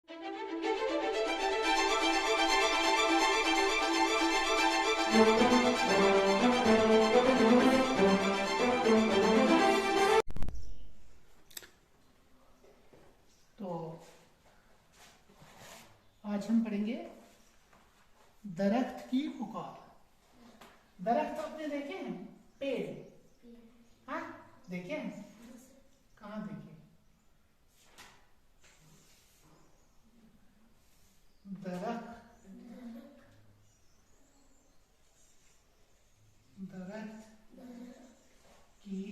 तो आज हम पढ़ेंगे दरख्त की पुकार। दरख्त आपने देखे हैं? पेड़, हाँ देखे हैं? कहाँ देखे? दरख्त की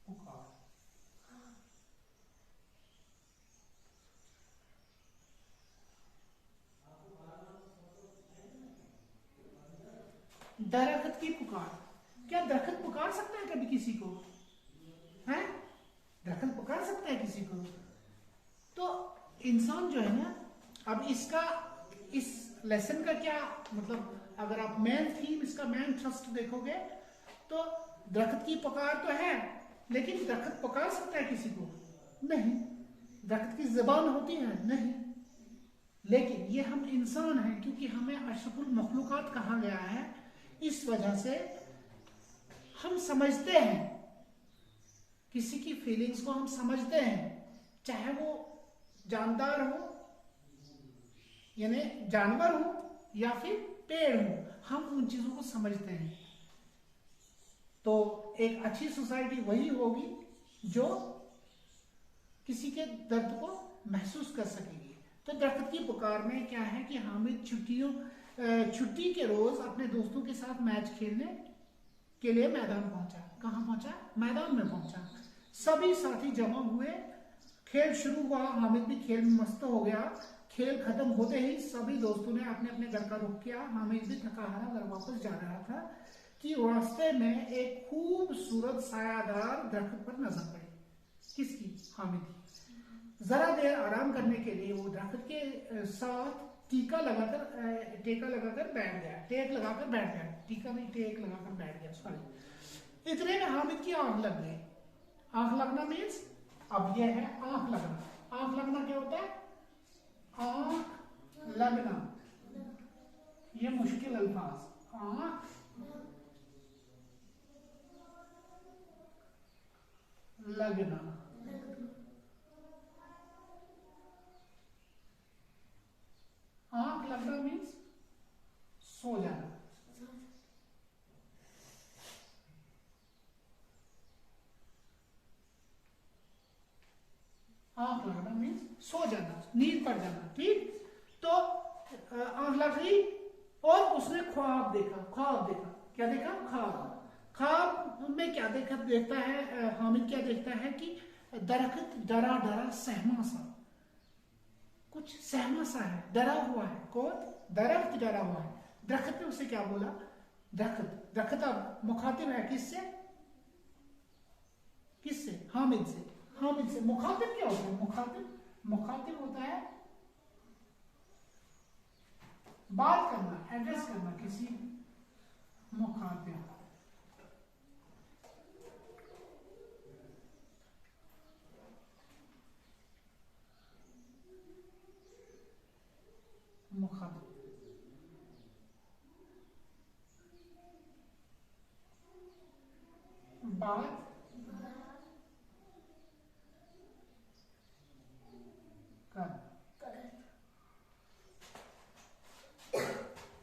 पुकार। दरख्त की पुकार। क्या दरख्त पुकार सकता है कभी किसी को? है? दरख्त पुकार सकता है किसी को? तो इंसान जो है ना, अब इसका इस लेसन का क्या मतलब, अगर आप मेन थीम, इसका मेन थ्रस्ट देखोगे तो दरख्त की पुकार तो है, लेकिन दरख्त पुकार सकता है किसी को? नहीं। दरख्त की जुबान होती है? नहीं। लेकिन ये हम इंसान हैं, क्योंकि हमें अशरफुल मखलूकात कहा गया है, इस वजह से हम समझते हैं, किसी की फीलिंग्स को हम समझते हैं, चाहे वो जानदार हो यानी जानवर हो या फिर पेड़ हो, हम उन चीजों को समझते हैं। तो एक अच्छी सोसाइटी वही होगी जो किसी के दर्द को महसूस कर सकेगी। तो दरख्त की पुकार में क्या है कि हामिद छुट्टी के रोज अपने दोस्तों के साथ मैच खेलने के लिए मैदान पहुंचा। कहाँ पहुंचा? मैदान में पहुंचा। सभी साथी जमा हुए, खेल शुरू हुआ, हामिद भी खेल में मस्त हो गया। खेल खत्म होते ही सभी दोस्तों ने अपने अपने घर का रुख किया। हामिद भी थका हारा घर वापस जा रहा था कि रास्ते में एक खूबसूरत सायादार दरख्त पर नजर पड़ी। किसकी? हामिद की। जरा देर आराम करने के लिए वो दरख्त के साथ टेक लगाकर बैठ गया। टीका नहीं, टेक लगाकर बैठ गया, सॉरी। इतने में हामिद की आंख लग गई। आंख लगना मीन्स, अब यह है आंख लगना। आंख लगना क्या होता है? आंख लगना, ये मुश्किल अल्फाज। आंख लगना, आंख लगना मीन्स सो जाना। आंख लगना मीन्स सो जाना, नींद पड़ जाना। ठीक, तो आंख लग गई और उसने ख्वाब देखा। क्या देखा? ख्वाब में क्या देखता है हामिद? क्या देखता है कि दरख्त डरा डरा सहमा सा, कुछ सहमा सा है, डरा हुआ है। कौन? दरख्त डरा हुआ है। दरख्त ने उसे क्या बोला? दरख्त अब मुखातिब है किससे? हामिद से। मुखातिब क्या होता है? मुखातिब होता है बात करना, एड्रेस करना, किसी मुखातिब। बात कर।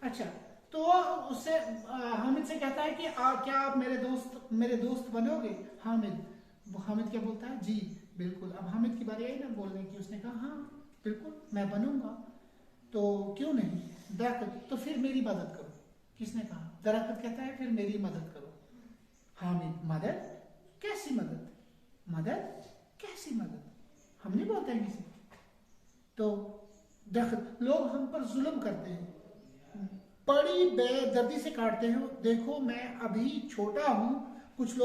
अच्छा, तो उससे हामिद से कहता है कि क्या आप मेरे दोस्त बनोगे? हामिद क्या बोलता है? जी बिल्कुल। अब हामिद की बारी आई ना बोलने की। उसने कहा हाँ बिल्कुल मैं बनूंगा, तो क्यों नहीं। दरख्त, तो फिर मेरी मदद करो। किसने कहा? दरख्त कहता है फिर मेरी मदद करो। हामिद, मदद? कैसी मदद? हम नहीं बोलते हैं किसी। तो दरख्त, लोग हम पर जुल्म करते हैं, बड़ी बेदर्दी से काटते हैं। देखो मैं अभी छोटा हूं, कुछ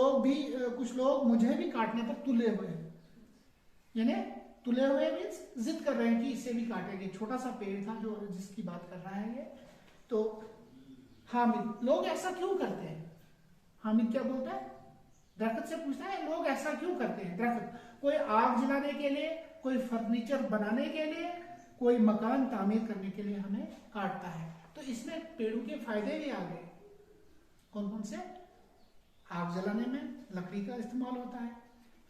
लोग मुझे भी काटने पर तुले हुए हैं। यानी तुले हुए मीन्स जिद कर रहे हैं कि इसे भी काटेंगे। छोटा सा पेड़ था जो जिसकी बात कर रहा है ये। तो हामिद, लोग ऐसा क्यों करते हैं? हामिद क्या बोलता है? दरख्त से पूछता है लोग ऐसा क्यों करते हैं। दरख्त कोई आग जलाने के लिए, कोई फर्नीचर बनाने के लिए, कोई मकान तामीर करने के लिए हमें काटता है। तो इसमें पेड़ों के फायदे भी आ गए। कौन कौन से? आग जलाने में लकड़ी का इस्तेमाल होता है,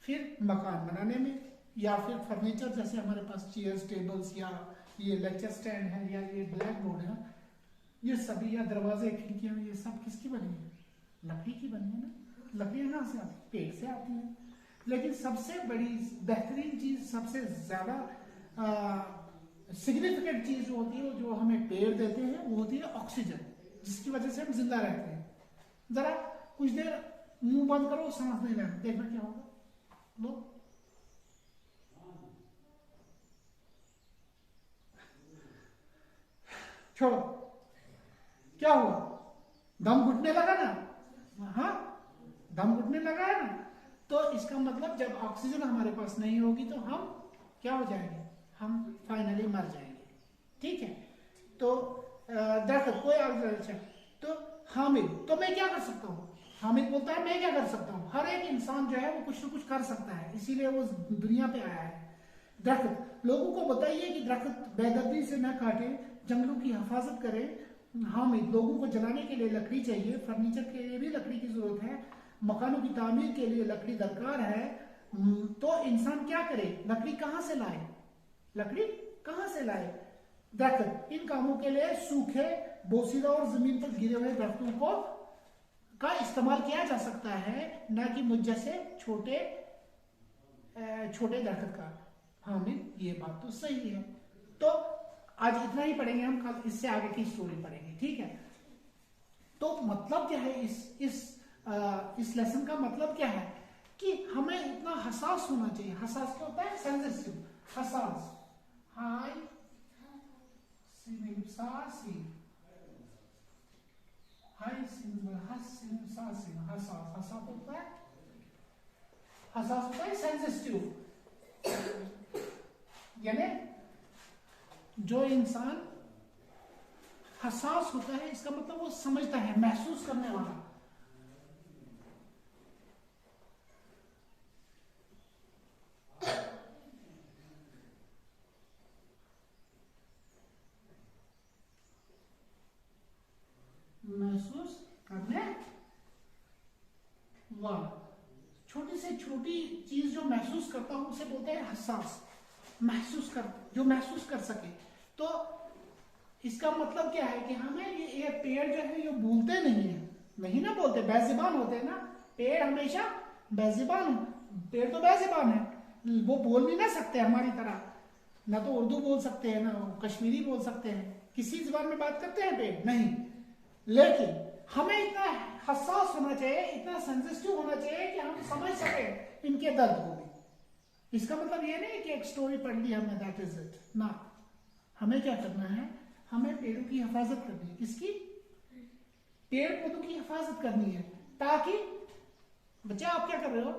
फिर मकान बनाने में, या फिर फर्नीचर जैसे हमारे पास चेयर्स, टेबल्स, या ये लेक्चर स्टैंड है, या ये ब्लैक बोर्ड है, ये सभी, या दरवाजे, खिड़कियां, ये सब किसकी बनी है? लकड़ी की बनी है ना। लकड़ियां कहाँ से आती? पेड़ से आती हैं। लेकिन सबसे बड़ी बेहतरीन चीज, सबसे ज्यादा सिग्निफिकेंट चीज जो होती है, जो हमें पेड़ देते हैं, वो होती है ऑक्सीजन, जिसकी वजह से हम जिंदा रहते हैं। जरा कुछ देर मुंह बंद करो, सांस नहीं लेना, देखना क्या होगा। लो, छोड़ो, क्या हुआ? दम घुटने लगा ना? हाँ, दम घुटने लगा है ना। तो इसका मतलब जब ऑक्सीजन हमारे पास नहीं होगी तो हम क्या हो जाएंगे? हम फाइनली मर जाएंगे। ठीक है। तो दरख्त कोई अच्छा, तो हामिद, तो मैं क्या कर सकता हूँ? हामिद बोलता है मैं क्या कर सकता हूँ। हर एक इंसान जो है वो कुछ ना कुछ कर सकता है, इसीलिए वो दुनिया पे आया है। दरख्त, लोगों को बताइए कि दरख्त बेदर्दी से न काटे, जंगलों की हिफाजत करे। हामिद, लोगों को जलाने के लिए लकड़ी चाहिए, फर्नीचर के लिए भी लकड़ी की जरूरत है, मकानों की तामीर के लिए लकड़ी दरकार है। तो इंसान क्या करे? लकड़ी कहाँ से लाए? लकड़ी कहाँ से लाए? दरख्त, इन कामों के लिए सूखे, बोसीदा और जमीन पर गिरे हुए दरख्तों को का इस्तेमाल किया जा सकता है, न कि मुझ जैसे छोटे छोटे दरख्त का। हामिद, ये बात तो सही है। तो आज इतना ही पढ़ेंगे हम, कल इससे आगे की स्टोरी पढ़ेंगे। ठीक है। तो मतलब क्या है इस लेसन का मतलब क्या है? कि हमें इतना हसास होना चाहिए। हसास क्या होता है? सेंसिटिव, हसास, हाई सिंसासी, हाई सिंसासी, हसास, हसास होता है, हसास होता है सेंसिटिव। यानी जो इंसान हसास होता है, इसका मतलब वो समझता है, महसूस करने वाला। महसूस करने वाला, छोटी से छोटी चीज जो महसूस करता हूं उसे बोलते हैं हसास। महसूस कर, जो महसूस कर सके। तो इसका मतलब क्या है कि हमें ये पेड़ जो है ये बोलते नहीं है, नहीं ना बोलते, बेज़ुबान होते हैं ना। पेड़ हमेशा बेज़ुबान, पेड़ तो बेज़ुबान है, वो बोल भी ना सकते हमारी तरह, ना तो उर्दू बोल सकते हैं, ना कश्मीरी बोल सकते हैं। किसी जुबान में बात करते हैं पेड़? नहीं। लेकिन हमें इतना हसास होना चाहिए, इतना सेंसिटिव होना चाहिए कि हम समझ सके इनके दर्द को भी। इसका मतलब ये नहीं कि एक स्टोरी पढ़ ली हमने, दैट इज इट ना। हमें क्या करना है? हमें पेड़ों की हिफाजत करनी है। किसकी? पेड़ पौधों की हिफाजत करनी है, ताकि बच्चे आप क्या कर रहे हो?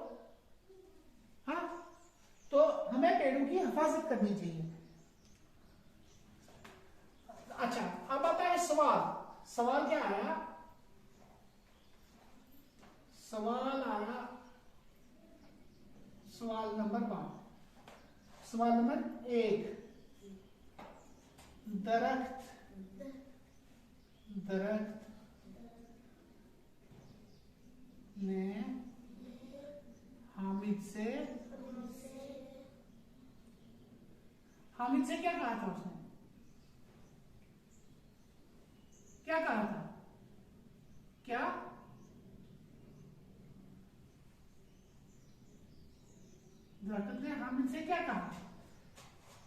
हाँ, तो हमें पेड़ों की हिफाजत करनी चाहिए। अच्छा, अब आता है सवाल। सवाल क्या आया? सवाल आया, सवाल नंबर 5। सवाल नंबर 1, दरख्त ने हामिद से क्या कहा था? उसने क्या कहा था? क्या? दरख्त ने हामिद से क्या कहा?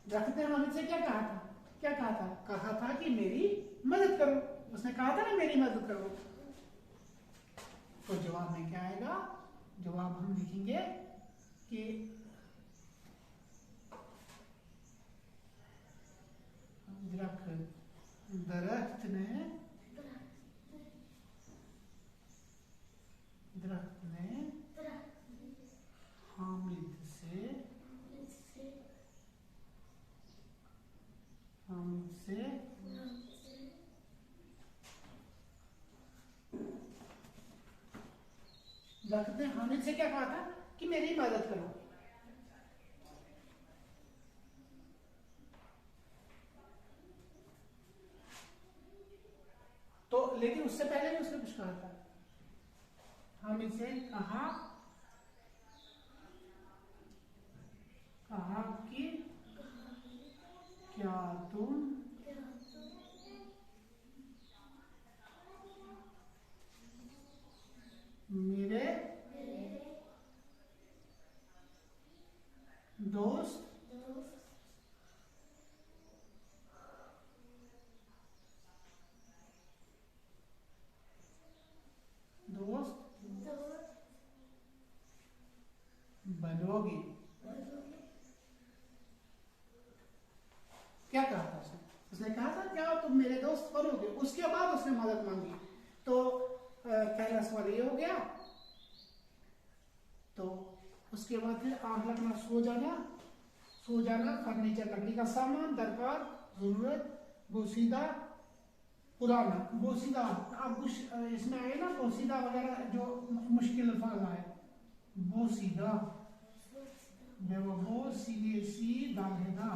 दरख्त ने हामिद से क्या कहा था? क्या कहा था? कहा था कि मेरी मदद करो। उसने कहा था ना मेरी मदद करो। तो जवाब में क्या आएगा? जवाब हम लिखेंगे कि दरख्त ने हामिद से दरख्त ने हामिद से क्या कहा था कि मेरी मदद करो। तो लेकिन उससे पहले भी उसने कुछ कहा था, हामिद से कहा कि क्या तुम मेरे दोस्त बनोगी। क्या कहा था उसने? उसने कहा था क्या तुम मेरे दोस्त बनोगे। उसके बाद उसने मदद मांगी। तो पहला सवाल ये हो गया। तो उसके बाद फिर आग लगना, सो जाना, फर्नीचर, लकड़ी का सामान, दरकार, जरूरत, बोसीदा, पुराना। बोसीदा अब कुछ इसमें आए ना, बोसीदा वगैरह जो मुश्किल अल्फाज आए। बोसीदा, बो सीधे सी दालेदा।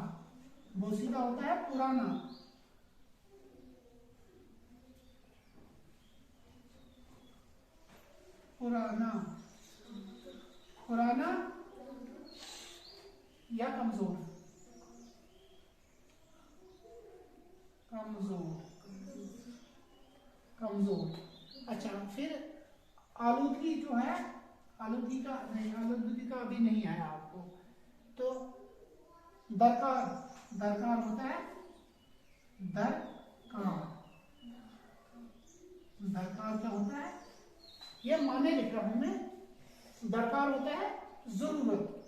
बोसीदा होता है पुराना। पुराना या कमजोर। अच्छा, फिर आलूदगी जो है, आलूदगी का अभी नहीं आया आपको। तो दरकार होता है दरकार क्या होता है, ये माने लिख रहा हूं मैं। दरकार होता है जरूरत।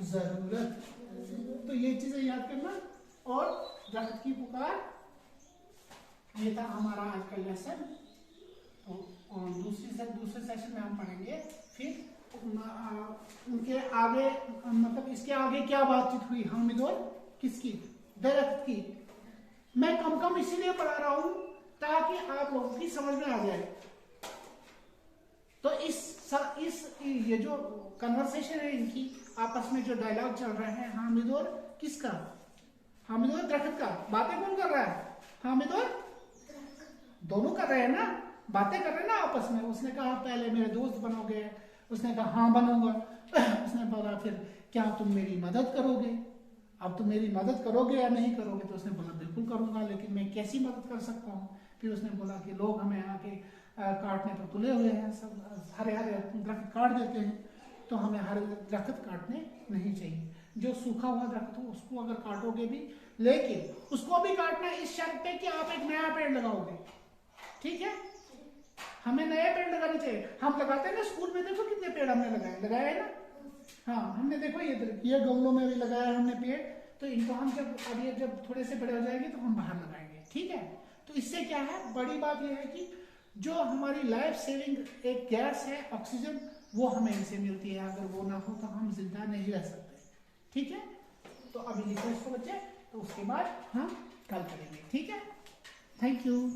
जरूरत। तो ये चीजें याद करना। और दरख्त की पुकार, ये था हमारा आज का लेसन। तो दूसरे सेशन में हम पढ़ेंगे फिर उनके आगे, मतलब इसके आगे क्या बातचीत हुई हामिद और किसकी, दरख्त की। मैं कम इसीलिए पढ़ा रहा हूं ताकि आप लोगों की समझ में आ जाए। तो ये जो कन्वर्सेशन है इनकी आपस में, जो डायलॉग चल रहे हैं हामिद और किसका, हामिद और दरख्त का। बातें कौन कर रहा है? हामिद और दोनों कर रहे हैं ना, बातें कर रहे हैं ना आपस में। उसने कहा पहले मेरे दोस्त बनोगे, उसने कहा हाँ बनूंगा। उसने बोला फिर क्या तुम मेरी मदद करोगे। अब तुम मेरी मदद करोगे या नहीं करोगे। तो उसने बोला बिल्कुल करूंगा, लेकिन मैं कैसी मदद कर सकता हूँ। फिर उसने बोला कि लोग हमें आके काटने पर तुले हुए हैं, सब हरे दरख्त काट देते हैं, तो हमें हरे दरख्त काटने नहीं चाहिए। जो सूखा हुआ दरख्त हो उसको अगर काटोगे भी, लेकिन उसको भी काटना इस शर्त पे कि आप एक नया पेड़ लगाओगे। ठीक है, हमें नए पेड़ लगाने चाहिए। हम लगाते हैं ना स्कूल में, देखो कितने पेड़ हमने लगाए है ना। हाँ, हमने देखो ये गमलों में भी लगाया है हमने पेड़। तो इनको हम जब थोड़े से बड़े हो जाएंगे तो हम बाहर लगाएंगे। ठीक है, तो इससे क्या है, बड़ी बात यह है कि जो हमारी लाइफ सेविंग एक गैस है ऑक्सीजन, वो हमें इनसे मिलती है। अगर वो ना हो तो हम जिंदा नहीं रह सकते। ठीक है, तो अभी लिखो इसको बच्चे, तो उसके बाद हम कल करेंगे। ठीक है, थैंक यू।